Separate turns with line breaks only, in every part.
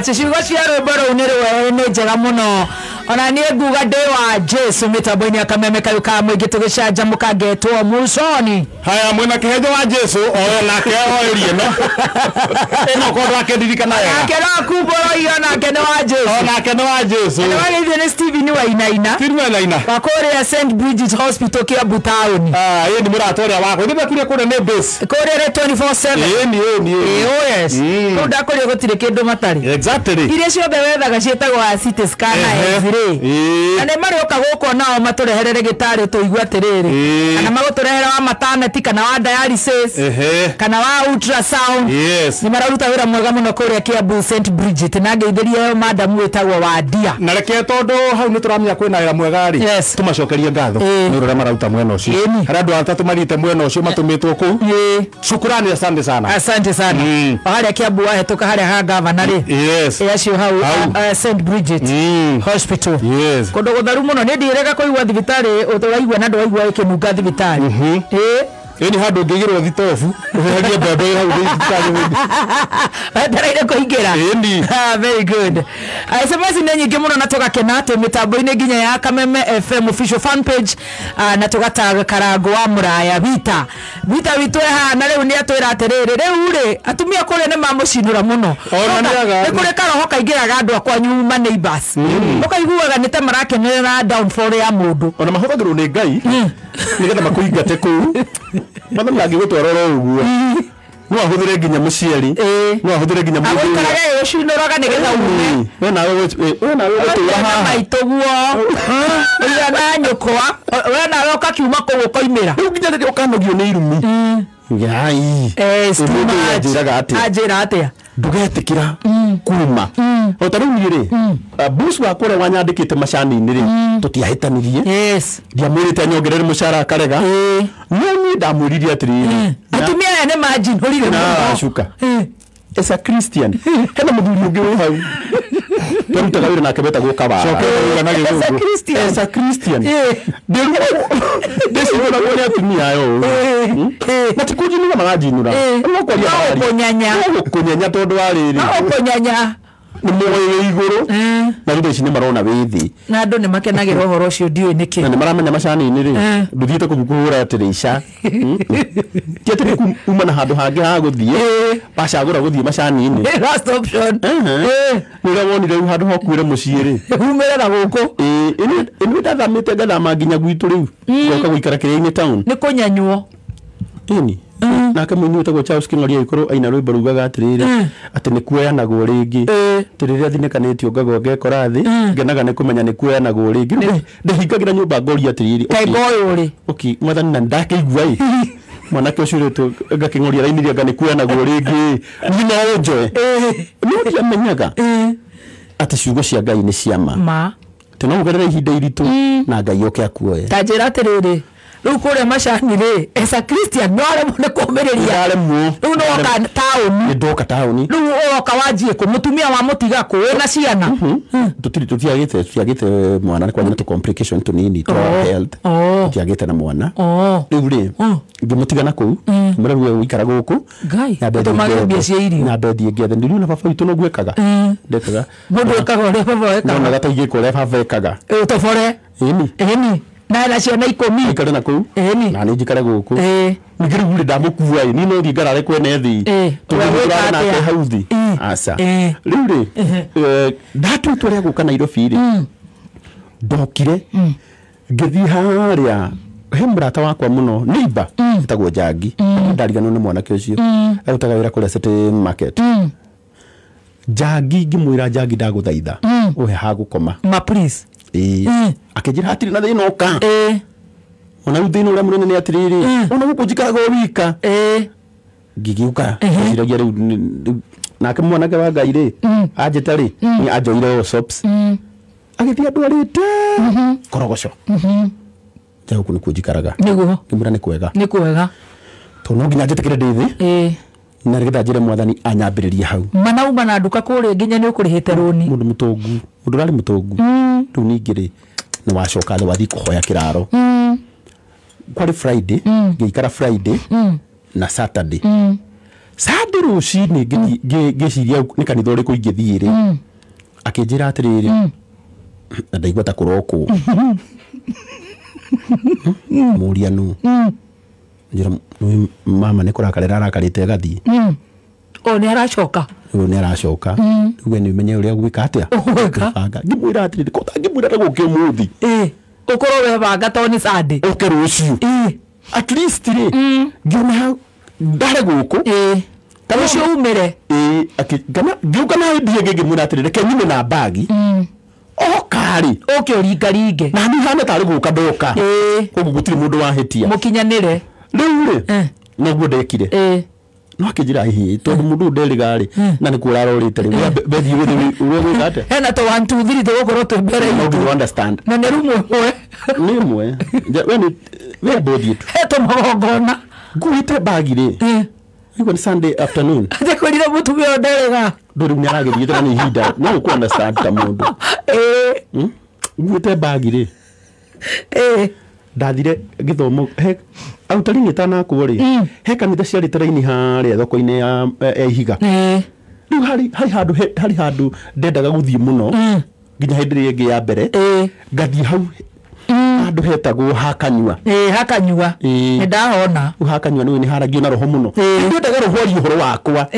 much ciugo cia rwimbo rũu nĩ rwe nĩ njega mũno ona niĩ nguga ndĩ wa Jesu mĩtambo-inĩ akameme kayu ka mũingĩ tũgĩcanjamũka ngetwo Musoni
haya mwena kĩhenjo wa Jesu oyo nake oerie no ĩno korwo akendirikana wega
nake no kumbũro iyo nake nĩ wa Jesu
nake nĩ wa Jesu
nĩ wagĩithio nĩ Stephen Wainaina wa kũrĩa St. Bridget Hospital Kiambu Town
yeye nĩ mũrata ũrĩa wako nĩ mekuria kũrĩa nĩ base
kũrĩa 24/7 oh yes ndakũrĩa gũtirĩ kĩndũ matarĩ
exactly
iria ciothe wethaga ciĩtagwo CT scan na nĩ marĩoka gũkũ nao matũreherere gĩtarĩ tũigua atĩrĩrĩ kana magũtũrehera wa maternity kana wa dialysis kana wa ultrasound nĩ mararuta wĩra mwega mũno kũrĩa Kiambu St. Bridget na ngeithĩrie madam wĩtagwo Wadia
na reke tondũ hau nĩ tũramenya kwĩna wĩra mwega rĩ tũmacokerie ngatho nĩ ũrĩa marauta mwena ũcio harĩa andũ atatũ marite mwena ũcio matũmĩtwo kũu shukrani asante sana harĩa Kiambu wahĩtũka harĩa ha governor rĩ acio hau St. Bridget Hospital kũndũ gũtheru mũno nĩ ndirega kũigua thibitarĩ ũtũraigua na ndwaigua ĩkĩnunga thibitarĩ ni handu ngigirwo thitofu uherie mbembe hau thibitarĩ
wetereire kũingĩra very good SMS nĩ nyingĩ mũno na tũgakena atĩ mĩtambo-inĩ nginya ya Kameme FM official fan page na tũgataga Karango wa Mũraya Vita witũ ehana rĩu nĩ atwĩra atĩrĩrĩ rĩu rĩ atumia kũrĩa nĩ mamũcinũra mũno nĩ kũrĩ karoho kaingĩraga andũ akwa nyuma neighbors ũkaiguaga nĩ ta marakenerera downfall ya mũndũ
ona mahũthagĩrwo nĩ Ngai nĩgetha makũingate kũu matha mangĩgũtwara oro ũguo no ahũthĩre nginya mũciari no ahũthĩre nginya mũndũ
agũikaraga ũcinũraga nĩgetha ume
wena gũtũra haha
maitũguo ĩra na nyũkwa wena roka kiuma kũu ũkoimĩra
rĩu nginya rĩrĩa ũkanogio nĩ irumi ngai
anjĩra atĩa
ndugetĩkĩra kuma o ta rĩu niĩ rĩ boss wa kũrĩa wanyandĩkĩte macani-inĩ rĩ tũtiahĩtanirie ndiamwĩrĩte anyongerere mũcara akarega no niĩ ndamwĩrire atĩrĩrĩ
atumia aya nĩ manjinũrire
na acuka as a Christian hena mũthuri ũngĩ wĩ hau tũrutaga wĩra nake betagwo Kabara as a Christian ndĩcigũra kũrĩa atumia ayo matikũnjinũra maranjinũra gũkũnyenya tondũ wa rĩrĩ nĩ mwoyo igũrũ na rĩu ici nĩ marona wĩthĩ
na andũ nĩ makenagĩra ũhoro ũcio ndiũĩ nĩkĩ
na nĩ maramenya macani-inĩ rĩ ndũthiĩte kũhũra tĩrĩca ti atĩ kuma na handũ hangĩ ha gũthiĩ bacagũra gũthiĩ macani-inĩ
last option
nĩũrĩa wonire rĩu handũ hakuĩre mũciĩ rĩ
umĩrĩra gũkũ
ĩnĩ ndathamĩte ngathama nginya gwitũ rĩu goka gũikara kĩrĩa-inĩ town
nĩ kũnyanywo
ĩni nake mũini wĩtagwo Charles Kĩng'ori agĩkorwo aina rwĩmbo rugaga atĩrĩrĩ atĩ nĩ kuoyanagwo rĩngĩ rĩrĩa thinĩkanĩtio ngagwo ngekora thĩ ngenaga nĩ kũmenya nĩ kuoyanagwo rĩngĩ ndĩhingagĩra nyũmba ngoria atĩrĩrĩ mwathani na ndakĩigua mwanake ũcio rĩtwo ngakĩng'oria rainirie anga nĩ kuoyanagwo rĩngĩ no njoe no ndiamenyaga atĩ ciugo cia Ngai nĩ ciama teno ũgerere ihinda iritũ na Ngai oke akuoye
ta njĩra atĩrĩrĩ rĩu kũrĩa macani rĩ as a Christian no aremwo nĩ kũmĩrĩria rĩu no oka taũni
nĩ ndoka taũni
rĩu oka wanjie kũ mũtumia wa mũtiga kũ wĩna ciana
tũtiagĩte mwana nĩ kwanya na tũ complication tũnini twa health tũtiagĩte na mwana rĩu rĩ ngĩmũtiga na kũu mũrĩa we ũikara gũkũ
na
ndethiĩ ngethe ndirĩ na baba witũ no gwĩkaga ndekaga
mũndũ ekaga ũrĩa baba ekaga
no gataigĩka ũrĩa baba ekaga
ũtobore ĩni na ciana 10
ikare na kũu na nĩ njikare gũkũ ningĩ rĩu ndamũkua ni no thiĩ ngarare kwene thĩ tũgĩtũrana nake hau thĩ aca rĩu rĩ ndatuĩtwo rĩa gũka Nairobi rĩ ndokire ngĩthiĩ harĩa he mũrata wakwa mũno neighbor wĩtagwo Njangi ndariganwo nĩ mwanake ũcio arutaga wĩra kũrĩa City Market Njangi ngĩmwĩra Njangi ndagũthaitha ũhe ha gũkoma
please
akĩnjĩra hatirĩ na thĩna oka ona rĩu thĩna ũrĩa mũnene nĩ atĩrĩrĩ ona gũkũ njikaraga o wika ngĩgiũka ngĩciragia rĩu nake mwanake wa Ngai rĩ anjĩta rĩ nĩ anjoire o shops agĩthiĩ andwarĩte korogoco nja gũkũ nĩkuo njikaraga
nĩguo
ngĩmwĩra nĩ kwega tondũ no nginya njĩtĩkĩre ndĩ thĩ na rĩgetha njĩre Mwathani anyambĩrĩrie hau
manauma na nduka kũrĩa nginya nĩ ũkũrĩhĩte rũni
mũndũ mũtongu mũndũ ũrarĩ mũtongu rĩu ningĩ rĩ nĩ wacoka thĩ wathiĩ kũhoya kĩraro kwarĩ Friday ngĩikara Friday na Saturday Sande rucini ngiciria nĩ kanitha ũrĩkũ ingĩthiĩ-rĩ akĩnjĩra atĩrĩrĩ ndaigua ta kũrokwo mũria nũ njĩra mama nĩ kũrakarĩra arakarĩte gathiĩ
nĩ aracoka
nĩ aracoka rĩu nĩ menye ũrĩa gwĩka atĩa ngĩmwĩra atĩrĩrĩ ko tangĩmwĩra gũkĩ ũmũthĩ
ũkorwo webanga tondũ nĩ Sunday
ũke rũciũ at least-rĩ ngĩona ndare gũkũ
kana ũcio umĩre
ngĩũka na hĩndĩ ĩngĩ ngĩmwĩra atĩrĩrĩ reke nyume na bagi okarĩ
ũke ũringaringe
na niĩ hana tarĩ gũka ndoka koguo gũtirĩ mũndũ wahĩtia
mũkinyanĩre
rĩu-rĩ noguo ndekire no akĩnjĩra hihi tondũ mũndũ ũyũ nderĩga-rĩ na nĩ kũrarorĩte rĩ bethiĩ gũthiĩ ũrĩa gwĩka atĩa
hena to 1 2 3 tũgũkorwo twĩ mbere
you understand
na nĩ rumwe
nĩ mwe we bothi tu
heto magongona
nguĩte bagi-rĩ iko ni Sunday afternoon
atekwĩrire mũtumia ũyũ nderĩga
ndũrĩ nĩ aragĩthiĩte na nĩ ihinda no ũkũ understand ta mũndũ nguĩte bagi-rĩ ndathire gĩthomo arutani nĩ tanakwo-rĩ he kanitha ciarĩte raini harĩa thoko-inĩ ya Ihiga rĩu harĩ handũ ndendaga gũthiĩ mũno nginya hĩndĩ ĩrĩa ĩngĩ ya mbere ngathiĩ hau handũ hetagwo Hakanyua
Hakanyua nĩ ndahona
Hakanyua nĩ haragio na roho mũno ndendaga roho ari ũhoro wakwa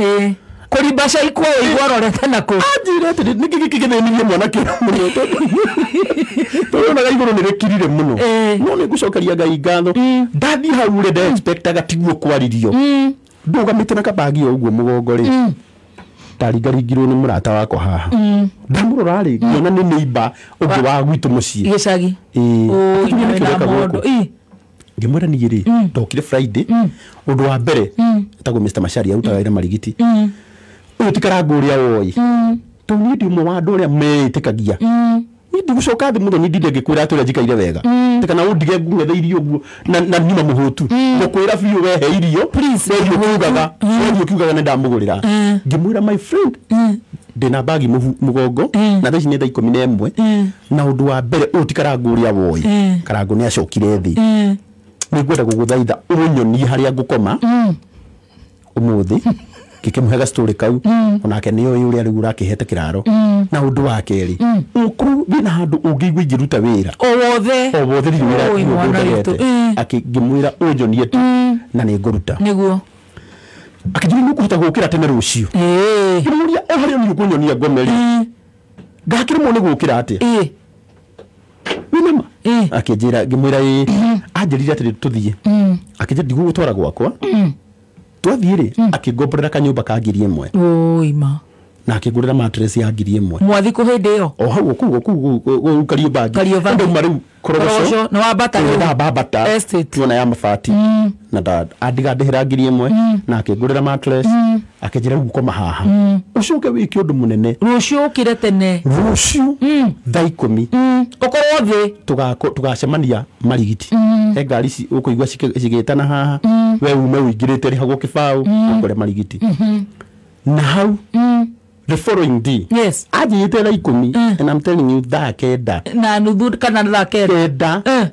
kũrimba caikwo igororete nakũ
anjĩra atĩrĩ nĩ gĩkĩgethenirie mwanake mũno tondũ igũrũ nĩ rĩkirire mũno no nĩ ngũcokeria Ngai ngatho ndathiĩ hau-rĩ nde-expectaga tiguo kwaririo ndũgamĩte na kabagi o ũguo mũgongo-rĩ ndaringaringirwo nĩ mũrata wakwa haha ndamũrora-rĩ ngĩona nĩ neighbor ũngĩ wa gwitũ mũciĩ
gĩcagi
ngĩmwĩra niĩ-rĩ ndokire Friday ũndũ wa mbere etagwo Mr. Macharia arutaga wĩra Marigiti ũyũ ti Karangũ ũrĩa woĩ tondũ niĩ ndĩ ũmwe wa andũ arĩa meĩtĩkagia niĩ ndigũcoka thĩ mũthenya ndinde ngĩkwĩra atĩ ũrĩa njikaire wega tĩ kana ũndige ngung'etheirie ũguo na nyuma mũhũtu ngũkwĩra biũ wehe irio wethi ũkiugaga nĩ ndamũgũrĩra ngĩmwĩra my friend ndĩna bagi mũgongo na thaa ici nĩ thaa 11 na ũndũ wa mbere ũyũ ti Karangũ ũrĩa woĩ Karangũ nĩ acokire thĩ nĩ ngwenda gũgũthaitha ũnyonie harĩa ngũkoma ũmũthĩ ngĩkĩmũhe story kau onake nĩ oĩ ũrĩa rĩu ũrakĩhete kĩraro na ũndũ wa kerĩ ũkũrũ wĩna handũ ũngĩigua ingĩruta wĩra o wothe ngĩmwĩra ũnyonie tu na nĩ ngũruta nĩguo akĩnjũria nĩ ũkũhota gũkĩra tene rũciũ ngĩmũria o harĩa nĩ ũkũnyonia ngome-rĩ ngakĩrĩmwo nĩ gũkĩra atĩa wĩnama akĩnjĩra ngĩmwĩra anjĩrire atĩrĩ tũthiĩ akĩnjĩra ndigũgũtwara gwakwa twathiĩ-rĩ akĩngomborera kanyũmba ka 1,000 na akĩngũrĩra mattress ya 1,000
mwathi kũ hĩndĩ ĩyo
o hau kũu Kariomba ndauma rĩu Korogoco
na
Wambata tuona ya mabati na andiga ndĩhĩra 1,000 na akĩngũrĩra mattress akĩnjĩra rĩu gũkoma haha ũcoke wĩke ũndũ mũnene
rũciũ ũkĩre tene
rũciũ thaa 10
ũkorwo thĩ
tũgacemania Marigiti he ngari ici ũkũigua cigĩtana haha we ume ũingĩrĩte rĩhagwo kĩbaũ ũkore Marigiti na hau the following day anjĩte thaa 10 and I'm telling you thaa 9
na nuthu kana thaa 9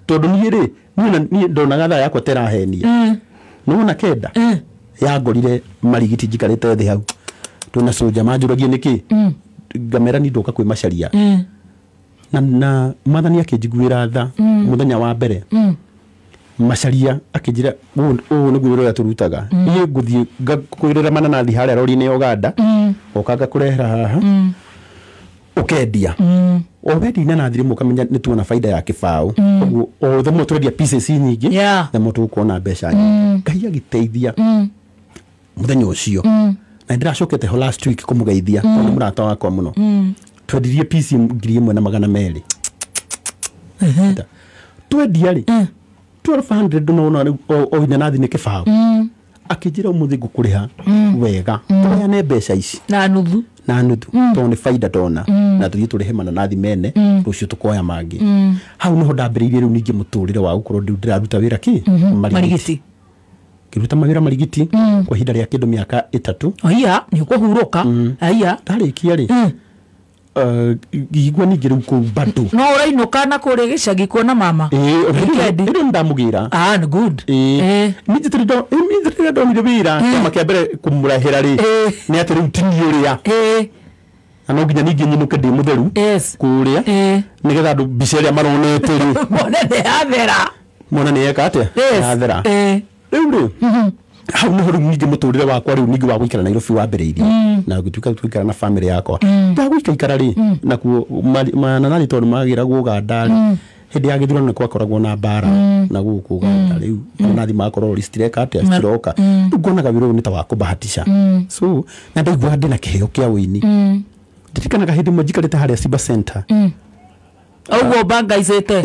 tondũ niĩ-rĩ niĩ ndonaga thaa yakwa terahenia nĩwona 9 yangorire Marigiti njikarĩte thĩ hau twĩna soja manjũragia nĩkĩ ngamera ni ndoka kwĩ Macharia na mathani akĩnjiguĩra tha mũthenya wa mbere Macharia akĩnjĩra ũũ nĩguo wĩra ũrĩa tũrutaga niĩ ngũthiĩ ngakwĩrĩra mananathi harĩa rori-inĩ ya Uganda oka ngakũrehera haha ũkendia o wendi inanathi rĩmwe ũkamenya nĩ tuona baida ya kĩbaũ ũguo o themo twendia pieces nyingĩ themo tũkuona mbeca nyingĩ Ngai agĩteithia mũthenya ũcio na ndiracokete ho last week kũmũgeithia tondũ mũrata wakwa mũno twendirie piece 1,200 twendia-rĩ 1,200 nona o inanathi nĩ kĩbaũ akĩnjĩra ũmũthĩ ngũkũrĩha wega tũheane mbeca ici
na nuthu
tondũ nĩ baida ndona na tũthiĩ tũrĩhe mananathi mene rũciũ tũkoya mangĩ hau nĩho ndambĩrĩirie rĩu ningĩ mũtũrĩre wa gũkorwo ndĩraruta wĩra
Marigiti
ngĩruta mawĩra Marigiti kwa ihinda rĩa kĩndũ mĩaka 3
nĩ ũkũhurũka
ndarĩkia-rĩ igwa ni ngiru ku bado
no urainuka na kuri gicagi kuona mama
ndo ndamugira
good
ni ndo ni wira kama kiambere kumurahira ri ni ati ru tini uria ano nginya ningi nyinuke ndi mutheru kuria nigetha andu biceria maronete ri mona ni eka atia athera riu hau no ru ningi muturire wakwa riu ningi wa guikara Nairobi wa mbere na gutuika twikara na family yakwa ndagwikara ri na ku mananani tondu magira guganda ri hindi ya githurano ni kwakoragwo na mbara na guku ganda riu nathi makorwo listireka atia stiroka ngona gabiru ni ta wa kubahatisha so na ndaigua ndina kiheo kia wini nditikanaga hindi mwajikarite haria Simba Center
Ogo banga izete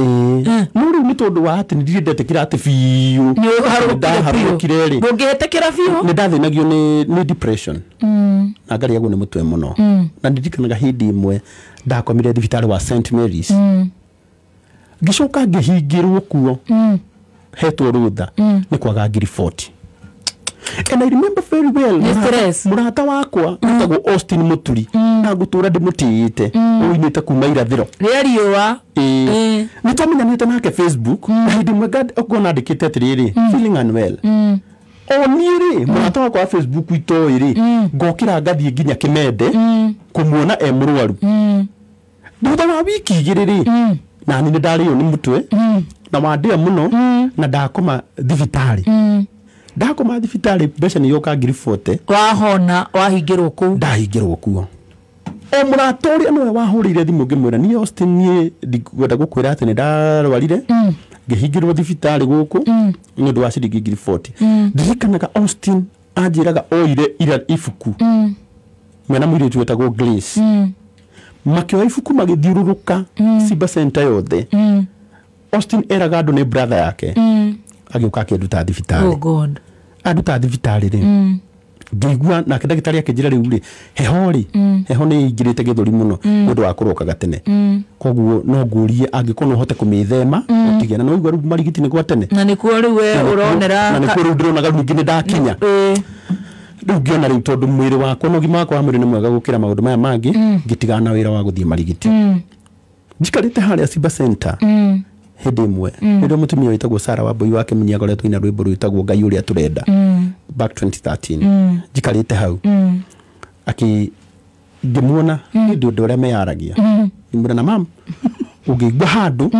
nuru ni tondu wa ati ndindete kira ati fiu
ni harukire ri ngogete kira fiu
ni ndathinagio ni depression na ngari yagu ni mutwe muno na ndindikanaga hindi imwe ndakomire thibitari wa St Mary's gicoka ngihingirwo kuo hetwo rutha ni kwaga ngiri 40 and I remember very well murata wakwa etagwo Austin Muturi na gutura ndimutiite uinite kuma irathiro
riwa
ni twamenyanite nake Facebook na hindi mwega ogona ndikite atiriri feeling unwell onire murata wakwa wa Facebook itoiri ngokira ngathie nginya Kimende kumuona emurwaru thutha wa wiki igiriri na ni ndario ni mutwe na wandia muno na ndakoma thibitari ndakoma thibitari mbeca ni yoka ngiri 40
wahona wahingirwo ku
ndahingirwo kuo murata uria no wahurire thimu ngimwira ni Austin ni ndigwenda gukwira ati ni ndarwarire ngihingirwo thibitari guku ni ndu wa ciringi ngiri 40 ndirikanaga Austin anjiraga oire ira ifuku mwena mwiri twetagwo Grace makio ifuku magithiururuka Simba Center yothe Austin eraga andu ni brother yake agiuka akinduta thibitari
god
aduta thibitari ri ngigua na ndagitari akinjira riu ri heho ni ingirite githuri muno ndu wa kuroka gatene koguo no ngurie angikorwo hote kumithema utigena no igwa marigiti ni kwa tene
na nikuo riu we uronera
na nikuo riu ndironaga ningi ni ndakinya riu ngiona riu tondu mwiri wakwa no gima wakwa mwiri ni mwega gukira maundu maya mangi ngitigana wira wa guthie marigiti njikarite haria Simba Center hindi imwe ndio mutumia witagwo Sara wa boy wake munya goretwo ina rwimbo rwitagwo Ngai uria turenda back 2013 njikarite hau aki ngimuona ndio ndore meyaragia imura na mam ugigwa handu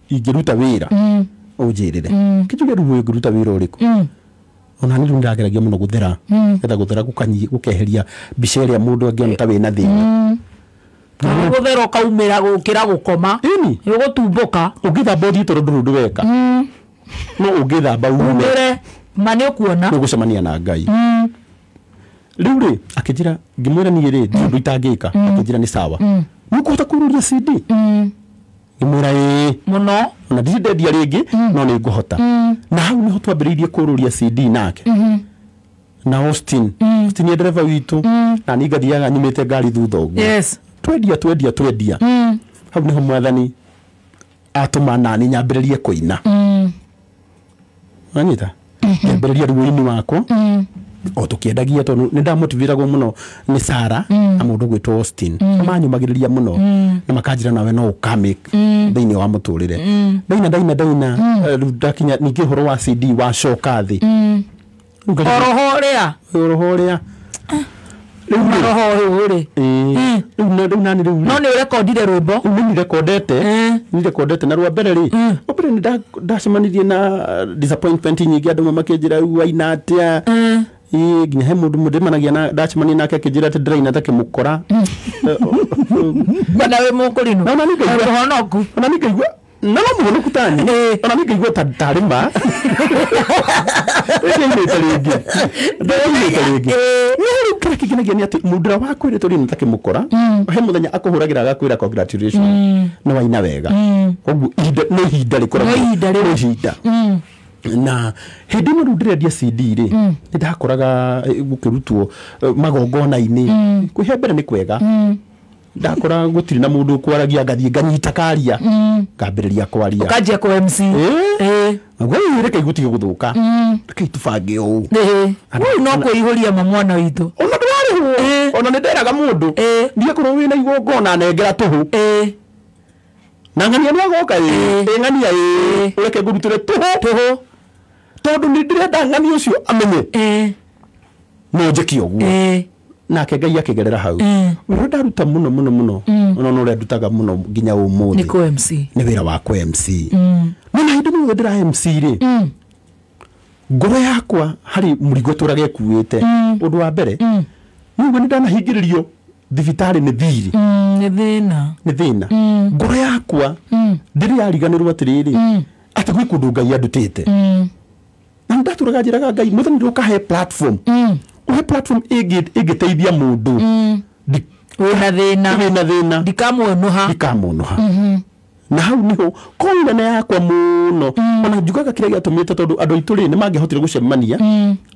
ingiruta wira ujirire kijuge ruwe nguruta wira uriku ona ni ndageragia muno guthera etha guthera gukeheria biceria mundu angiona ta wina thina
guthera kaumira gukira gukoma ugutumbuka
ugithamba uthii tondu nduru weka no ugithamba umire
mane ukuona
ugucemania na Ngai riu ri akijira ngimwira ni ri ndu itangika akijira ni sawa nukuhota kururia CD imwira
muno
ona ndirendia ringi no ni nguhota na hau niho twambiriirie kururia CD nake na Austin ni driver witu na ni ngathiaga nyumite ngari thutha uguo twendia hau niho mwathani atuma nani nyambiririe kuina anyita nyambiririe ruini wako o tukiendagia tondu ni ndamotiviragwo muno ni Sara na mundu gwitwo Austin manyumagiriria muno na makanjira nawe no ukamake thiini wa muturire daina ndakinya ningi horo wa CD wa shoka thi orohoria
no ni recordire rwimbo
ni recordete na rwa mbere ri obere ni ndacemanirie na disappointment nyingi andu mamakijira waina atia nginya he mundu mudimanagia na ndacemania nake akijira ati ndiraina ta kimukora
bana we mukurinu
ona ni ngaigua na muno kutani ona ni ngaigua tarima ni kiginagia ni ati mundura wakwire tori ntake mukora he muthenya akuhuragira agakwira congratulations no waina wega koguo no hinda rikora na hindi no ndirendia CD ri ndakoraga gukirutwo magongona-ini kwihe mbere ni kwega ndakora gutiri na mundu kwaragia ngathie nganyita karia ngambiriria kwaria
ukajia kwa MC
ngwe reke gutige guthuka reke tubange u
no kuihuria mamwana witu
ona ndwari tuhu ona nderaga mundu ndiye kuro wina igongona negera tuhu na ngania ni agoka ngania ureke ngurutire tuhu tondu ni ndirenda ngania ucio amenye no njeki oguo nake Ngai akigerera hau uri ndaruta muno ona no ndutaga muno nginya umuthi
ni ko MC
ni wira wako MC na hindu no ndira MC ri ngoro yakwa hari murigo turage kuite undu wa mbere niwe ndanahingiririo thibitari ni thiri ni thina ngoro yakwa ndiri yariganirwo atiriri ati gwi kundu Ngai andutite na ndaturaga njiraga Ngai muthoni ndukahe platform uhe platform igiteithia mundu
wina thina ndikamuonoha na hau niho koine yakwa muno ona njugaga kiria giatumite tondu andu aitu ri ni mangihotire gucemania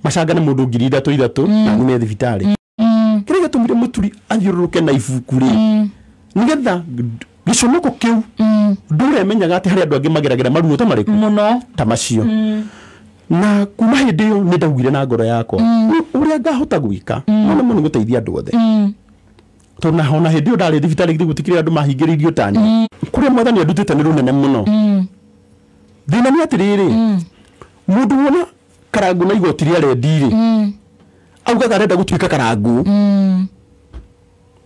macangane mundu 3,000 na ni thibitari kiria giatumire muturi athiururuke na ibuku ri nigetha giconoko kiu nduremenyaga ati hari andu angi mageragera maruo ta mariku muno
ta macio na kuma hindi yo ni ndagwire na ngoro yakwa uria ngahota gwika no muno guteithia andu othe tona hona hindi yo ndari thibitari gutikire andu mahingiririo tani kuria mwathani andutite ni runene muno thina ni atiriri mundu wona karangu na igoti ria rendiri augaga arenda gutuika karangu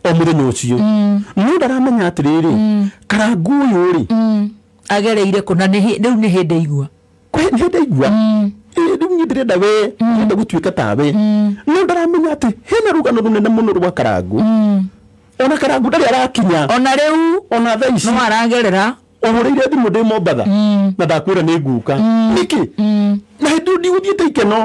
o muthenya ucio no ndaramenya atiriri karangu uyu ri
agereire kuna riu ni hindi igua
hende igua riu ndirenda we ndirenda gutuika tawe no ndaramenya ati hena rugano runene muno rwa karangu ona karangu ndari arakinya
ona riu
ona thaici
no aragerera
ohoreire thimu ndi Mombatha na ndakwira ni nguka niki na hindi ndiguthiite ikeno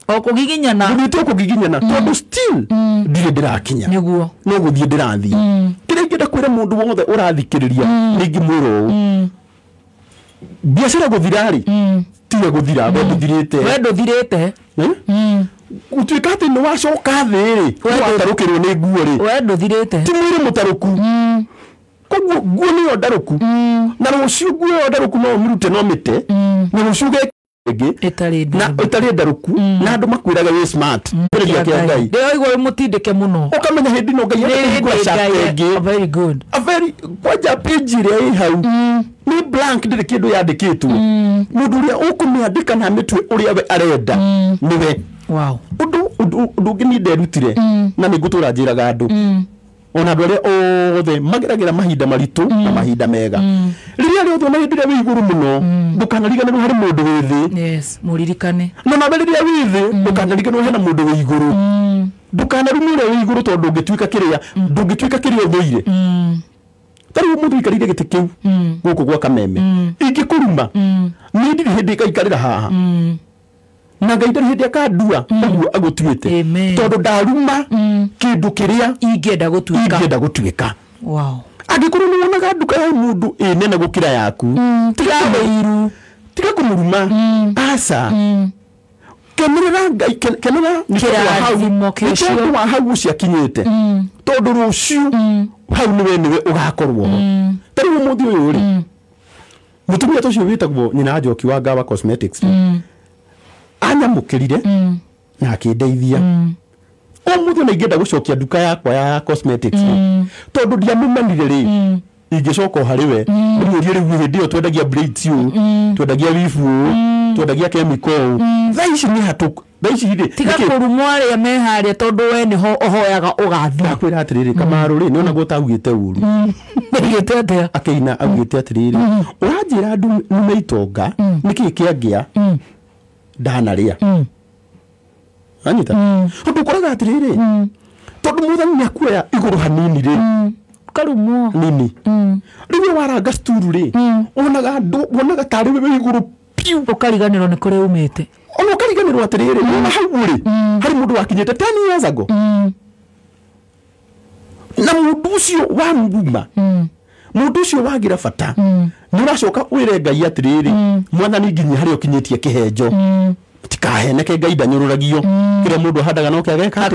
o kugiginyana
ndite kugiginyana tondu still ndire ndirakinya
niguo
no guthie ndirathie kiria ngenda kwira mundu wothe urathikiriria ningi mwiro biashara guthirari tiga guthira we nduthirite utuika ati ni wacoka thiri watarukirwo ni nguo ri
we nduthirite
ti mwiri mutaruku koguo nguo ni ndaruku na rucio nguo ndaruku no mirute no mite na rucio itari ndaruku na andu makwiraga we smart mbere kia Ngai
ndio igwe mutindike muno
ukamenya hindi no Ngai
ni very good
a very kwaja page ri hau ni blank ndiri kindu yandikitwo mundu uria ukumiandika na mitwe uria we arenda niwe
wow
undu ngini nderutire na ni ngutura njiraga andu ona andu aria othe mageragira mahinda maritu na mahinda mega riria riothe na hindi ria wi iguru muno ndukanariganirwo hari mundu wi thi
yes muririkane
na maberiria wi thi ndukanariganirwo hena mundu wi iguru ndukanarumire wi iguru tondu ngituika kiria uthuire tari mundu ikarire giti kiu guku gwa Kameme ingikuruma ni ndiri hindi kaikarira haha na Ngai ndari hindi akandua uguo agutuite tondu ndaruma kindu kiria
ingenda
gutuika
wow
angikorwo ni wonaga nduka ya mundu nene gukira yaku tiga kumuruma asa kemerera Ngai kenera ni tondu wa hau ucio akinyite tondu rucio hau niwe ugakorwo tari mundu uyu ri mutumia tucio witagwo nyina Njoki wa Gawa Cosmetics anyamukirire na akindeithia o muthu na ingenda gucokia nduka yakwa ya cosmetics tondu ndiamumanire ri ingicoka hariwe ndimurie riu hindi yo twendagia braids twendagia wifu twendagia chemical thaici ni hatuku thaici ri
tiga kurumwo aria me haria tondu we ni ho ohoyaga ugathi
akwira atiriri Kamaru ri niona gutaugite uru
ndigite atia
akeina augite atiriri uranjira andu numeitonga niki kiangia ndanaria anyita ndu koraga atiriri tondu muthani ni akuya iguru hanini ri
karumwo
nini riu waranga sturu ri wonaga tari we iguru piu
ukariganirwo ni kuri umite
ono ukariganirwo atiriri na hau ri hari mundu wakinyete 10 years ago na mundu ucio wa mbuma mundu ucio wagira bata ni uracoka wire Ngai atiriri mwathani nginya hari ukinyitie kihenjo tikaheneke Ngai ndanyururagio kire mundu handaga no kiageka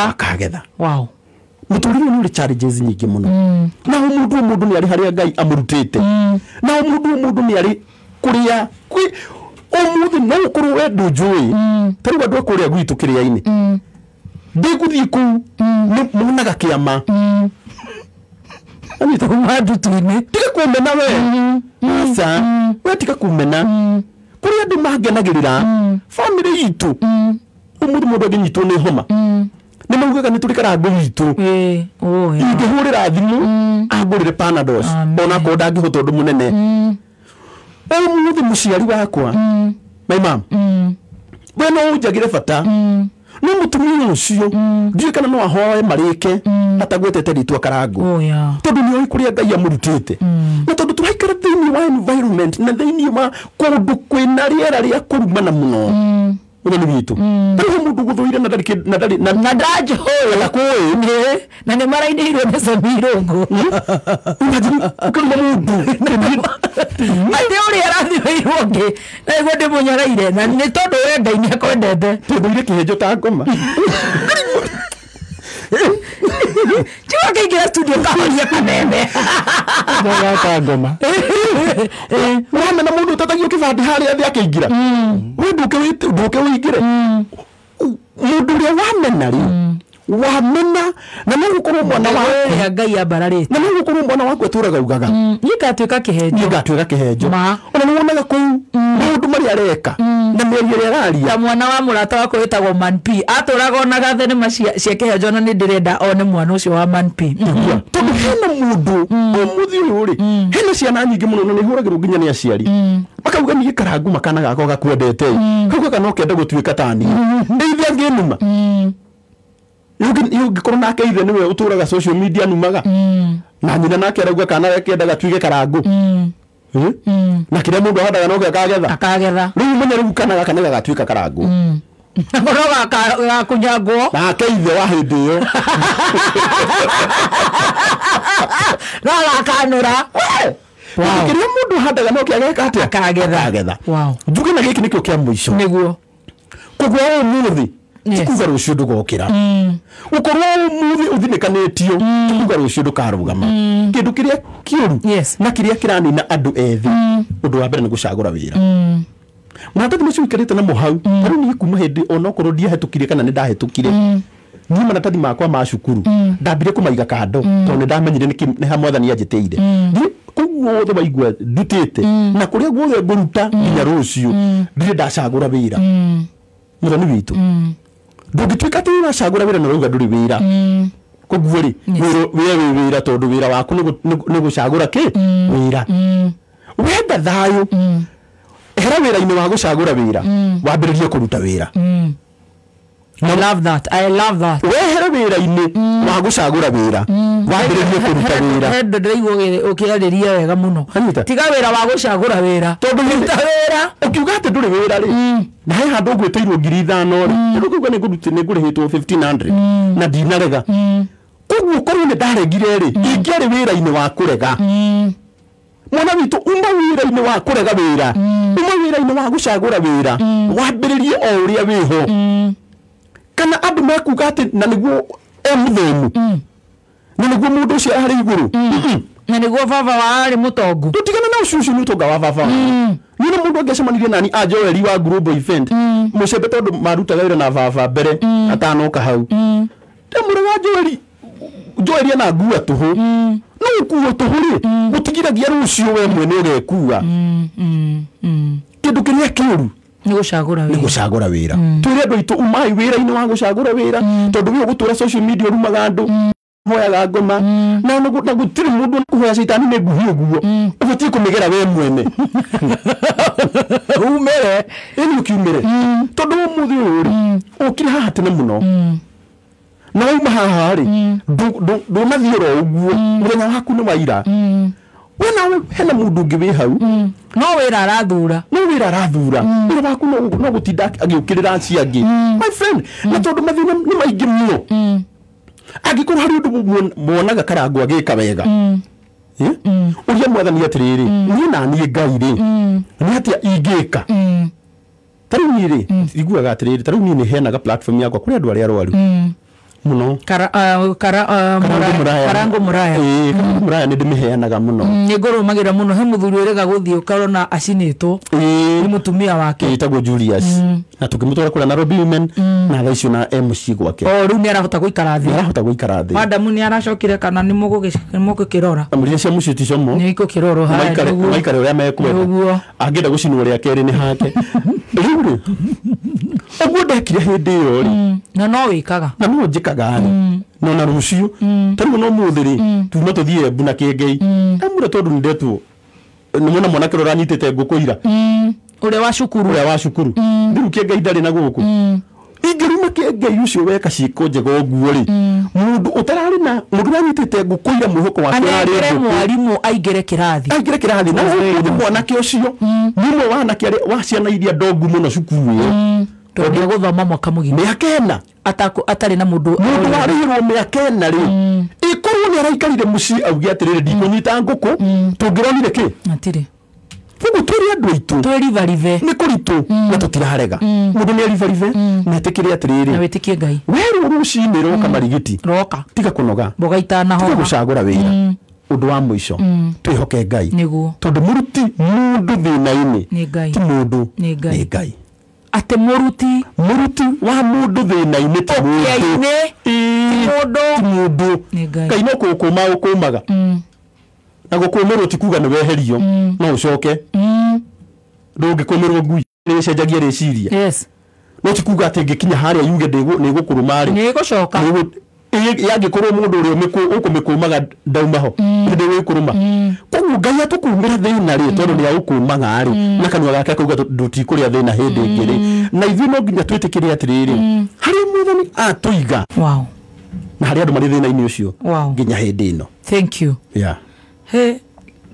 akagetha
wow
muturire ni challenges nyingi muno na mundu ni ari hari Ngai amurutite na mundu ni ari kuria o mundu no ukorwo we ndujui tari wandu akuria gwitu kiria-ini ndiguthii ku munaga kiama
ani to madutu-ini
tiga kumena we sa we tiga kumena kuri andu magenagirira family yitu mundu aginyitwo ni homa ni maugaga ni turi karangu witu ingihurira thimu agurire Panados ona ko ndangihota undu munene muthi muciari wakwa my mom we no unjagire bata no mutumia ucio ndiye kana no ahoe marike atagwetete ritwa karangu tondu ni oi kuria Ngai amurutite na tondu turaikara thiini wa environment na thiini wa kundu kwina riera ria kurumana muno ni witu tari mundu guthuire na ndari na ndaje hoya koi
na ni marainirwo ni Samirongo
kuna mundu
ande uri arathiirwo ngi na iguo ndimunyaraire na ni tondu we Ngai ni akwendete
tondire kihejo ta ngoma
chiwa kaingira studio kahoria kanene
mwana ta ngoma mwana na mundu tatagio kibandi hari athi akaingira we nduke wingire mundu ria wamena ri wamena na no gukorwo mwana wa
Ngai ambararite
na no gukorwo mwana wakwa turaga ugaga
nikatuika kihenjo
ona no wonaga ku mundu mari areka na meri araria
ta mwana wa murata wako witagwo Man P aturaga onaga thenema cia kihenjo na ni ndirenda one mwana ucio wa Man P
tondu hena mundu muthi uyu ri hena ciana nyingi muno ni huragirwo nginya ni aciari makauga ni karangu makana gako gakwendete kauga kana ukenda gutuika tani ndeithia nginuma yugi korona nake ithe niwe uturaga social media numaga na nyina nake arauga kana gakenda gatuike karangu na kire mundu ahadaga no
akagetha
riu munya riu kana kana gatuika karangu
ngoroga gakunyangwo
na ke ithe wa hindi yo
kanura
kire mundu ahadaga no kiageka atia
akagetha
njuge na giki nikio kia muico
niguo
kugwa umuthi tikuga rucio ndugokira ukorwo umuthi uthinikanitio tikuga rucio ndukarugama kindu kiria kiuru na kiria kiranina andu ethi undu wa mbere ni gucagura wira mwanatatu macio ikarite na muhau taru ni kuma hindi ona okorwo ndiahetukire kana ni ndahetukire ni manatathi makwa ma cukuru ndambire kumaiga kando tondu ndamenyire ni ha mwathani anjiteire kuguothe baigwa ndutite na kuria guothe nguruta nginya rucio ndire ndacagura wira muthoni witu ndungituika tu uracagura wira na ruga nduri wira koguo ri wira tondu wira waku ni gucagura ki wira wenda thayu hera wira-ini wa gucagura wira wambiririe kuruta wira
I love that
wehera wira-ini wa gucagura wira wambiririe kuruta wira
ndiraigua ukiariria wega muno tiga wira wa gucagura wira
tondu ruta wira ukiuga ati nduri wira ri na he handu ngwiteirwo 5,000 ri ndukuga ni ngurihitwo 1,500 na ndinarega koguo korwo ni ndaregire ri ingiari wira-ini wa kurega mwana witu uma wira-ini wa kurega wira uma wira-ini wa gucagura wira wambiririe o uria wiho kana andu mekuga ati na niguo emuthomu na niguo mundu ucio ari iguru
na niguo baba wa ari mutongu
tutigana na ucucu ni utonga wa baba ni na mundu angecemanirie nani Joeli wa global event mucembe tondu marutaga wira na baba mbere atanoka hau ndamuraga Joeli na ngua tuhu no kuo tuhu ri gutigiragia rucio we mwene ugekua kindu kiria kiuru
ni gucagura wira
twire andu itu umai wira-ini wa gucagura wira tondu we gutura social media rumaga andu hoyaga ngoma na gutiri mundu kuhoya shaitani ni nguhi uguo ubatie kumigera we mwene umere ini ukiumire tondu umuthi uri ukire haha tene muno na uma haha ri ndunathio uguo muthenya waku ni waira wena hena mundu ngi wi hau
no wira arathura
wira waku no gutinda agiukirira ciangi my friend na tondu mathina ni maingi muno agikorwo hari undu muonaga karangu agika wega uria mwathani atiriri ni nani Ngai ri ni atia ingika taru ni ri iguaga atiriri taru ni henaga platform yakwa kuri andu aria arwaru muno
karangu muraya
ni ndimiheanaga muno
ni ngurumagira muno he muthuri urega guthii ukarona acinitwo
ni
mutumia wake
itagwo Julius na tukimutwara kula Nairobi Women na thaicio na MC gwake
riu ni arahota guikara thi madam ni aracokire kana ni mugukirora
amuria cia mucio ti como
ni ikukiroro
maikare uria mekwenda angenda gucinwo ria keri ni hake riu ogwo ndekire hindi iyo ri
na no wikaga
na no njikaga no na rucio tariu no muthiri tuma tuthie buna kengei amura tondu ndetwo nimona mwana kirora nyitete ngukuira
ule wa cukuru
ndiru kengei ndari na guku ingiruma kengei ucio weka ciiko njego guo ri mundu utarari na mundu nyitete ngukuira muhuko wa
ari mwarimu aingire kirathi
na mwana ke ucio nimwe wana ke wa ciana iria ndongu muno cukuru
tondu guthoma mwaka mugima
miakena
atari na mundu
warihirwo miakena ri ikorwo ni araikarire muci augi atirire ndikunyita nguku tungironire ki
atiri
fugu turi andu aitu
twirivarive
ni kuritu na tutirarega mundu ni arivarive na tikiri atirire
na witikie ngai
weru rucini roka marigiti
roka
tiga kunoga
bogaita na ho
tiga gucagura wira undu wa muico twihoke ngai
niguo
tondu muruti mundu thina-ini
ni ngai
ti mundu
ni ngai
ate muruti wa mundu thina-ini ti mundu ngai no kukuma ukumaga na gukumirwo ti kuga ni weherio no ucoke ndungikumirwo ngui ni cenjagia reciria
yes
no ti kuga ati ngikinya haria yuge ni gukuruma ri
ni gucoka
yangikorwo mundu uria ukumikumaga ndaumaho ndi wikuruma koguo ngai atukumira thina ri tondu ni akumaga ri na kanwa gake kuga ndutikuria thina hindi ngiri na ithuĩ no nginya twitikirie atiriri hari muthoni atuiga
wow
na hari andu mari thina-ini ucio nginya hindi ino
thank you
yeah
he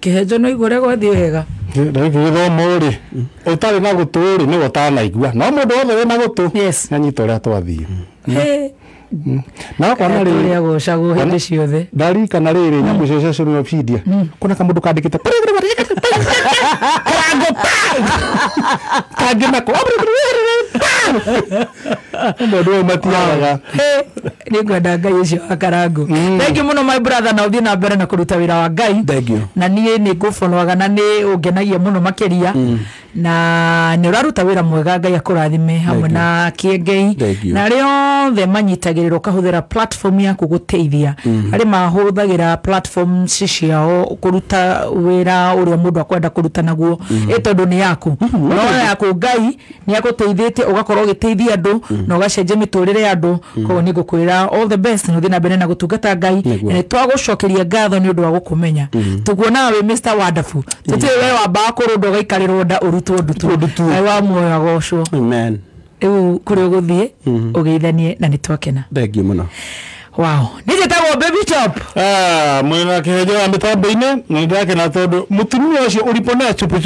kihejo no igore gwathi wega
githomo ri utari na gutu ri ni utanaigua no mundu wothe wina gutu
yes
nyanyita uria twathii
he
na kana ri
ria gocagu hindi ciothe
dari kana riri nyamu cia social media kuna kamundu kandikite kangina ko mundu matiaga
ni ngwenda ngai ucio akarangu thank you muno my brother na uthii na mbere na kuruta wira wa ngai na nie ni ngufollowaga na ni ungenagia muno makiria na ni uraruta wira mwega ngai akurathime hamwe na kiengei na riothe manyitagirirwo kahuthira platform yaku guteithia ari mahuthagira platforms ciao kuruta wira uria mundu akwenda kuruta naguo tondu ni yaku no yaku ngai ni aguteithite ugakorwo giteithia andu na ugacenjia miturire ya andu koguo ni ngukwira all the best no thina mbere na gutungata ngai ni twagucokeria ngatho ni undu wa gukumenya tuguona we Mr Wonderful tutire we wamba kurundu gaikariro nda urutwo ndutu ai wa muoyo gocwo
amen
kuri uguthie ugeithanie na ni twakena
thank you muno
wow nijetago baby top
mwena kihejo wa mitambo-ini na ndakena tondu mutumia ucio uripona chupu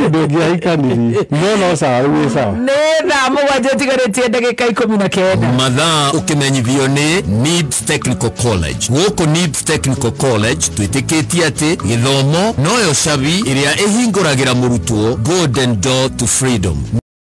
ndogia ikaniri no sawa we sawa
nenda mugwanje tigaretie ndagika 19
mathaa ukimenyithio ni Nibs Technical College guku Nibs Technical College twitikitie ati githomo noyo cabi iria ihinguragira murutwo golden door to freedom